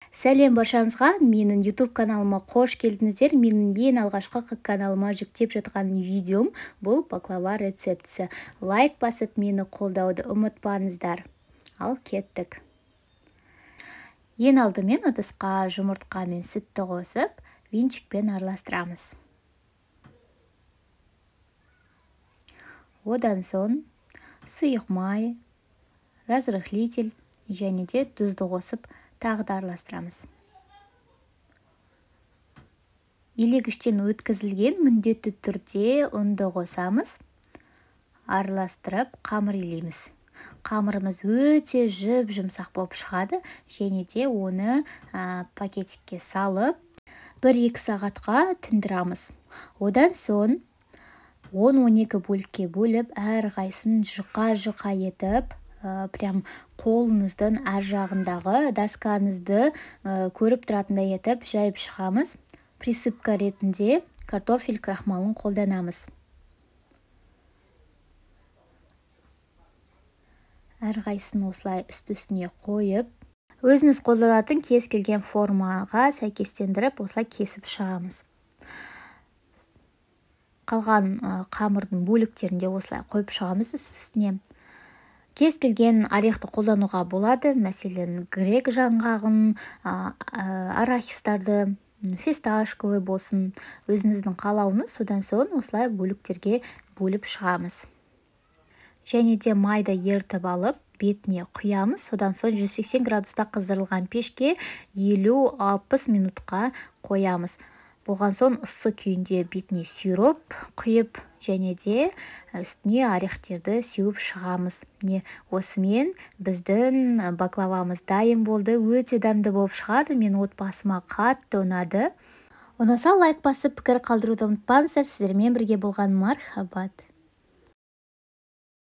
Сәлем баршаңызға, менің YouTube каналыма қош келдіңіздер. Менің ең алғашқы каналыма жүктеп жатқан видеом бұл баклава рецептісі. Лайк басып, мені қолдауды ұмытпаңыздар. Ал кеттік. Ең алдымен ыдысқа жұмыртқа мен сүтті қосып, венчикпен араластырамыз. Одан соң сұйық май, разрыхлитель және де тұзды қосып, тағы да араластырамыз. Илегіштен өткізілген міндетті түрде ұнды қосамыз. Араластырып, қамыр илейміз. Қамырымыз өте жұмсақ болып шығады, және де оны пакетикке салып, 1-2 сағатқа тындырамыз. Одан соң 10-12 бөлікке бөліп, әрқайсысын жұқа етіп, прям қолыңыздың әр жағындағы доскаңызды көріп тұратындай етіп жайып шығамыз. Присыпка ретінде картофель крахмалын қолданамыз. Әрқайсысын осылай үсті-үстіне қойып, өзіңіз қолданатын кез келген формаға сәйкестендіріп, осылай кесіп шығамыз. Қалған қамырдың бөліктерінде осылай қойып шығамыз үсті-үстіне. Кез келген орехты қолдануға болады, мәселен, грек жаңғағын, арахистарды, фисташковый болсын, өзіңіздің қалауыңыз. Содан соң осылай бөліктерге бөліп шығамыз. Және де майды ертіп алып, бетіне құямыз. Содан соң 180 градуста қыздырылған пешке 50-60 минутқа қоямыз. Болған соң ыссы күйінде бетіне сироп құйып, және де үстіне орехтерді сеуіп шығамыз. Осымен біздің баклавамыз дайын болды. Өте дәмді болып шығады. Мен отбасыма қатты ұнады. Ұнаса лайк басып, пікір қалдыруды ұмытпаңыздар. Сіздермен бірге болған мархабат.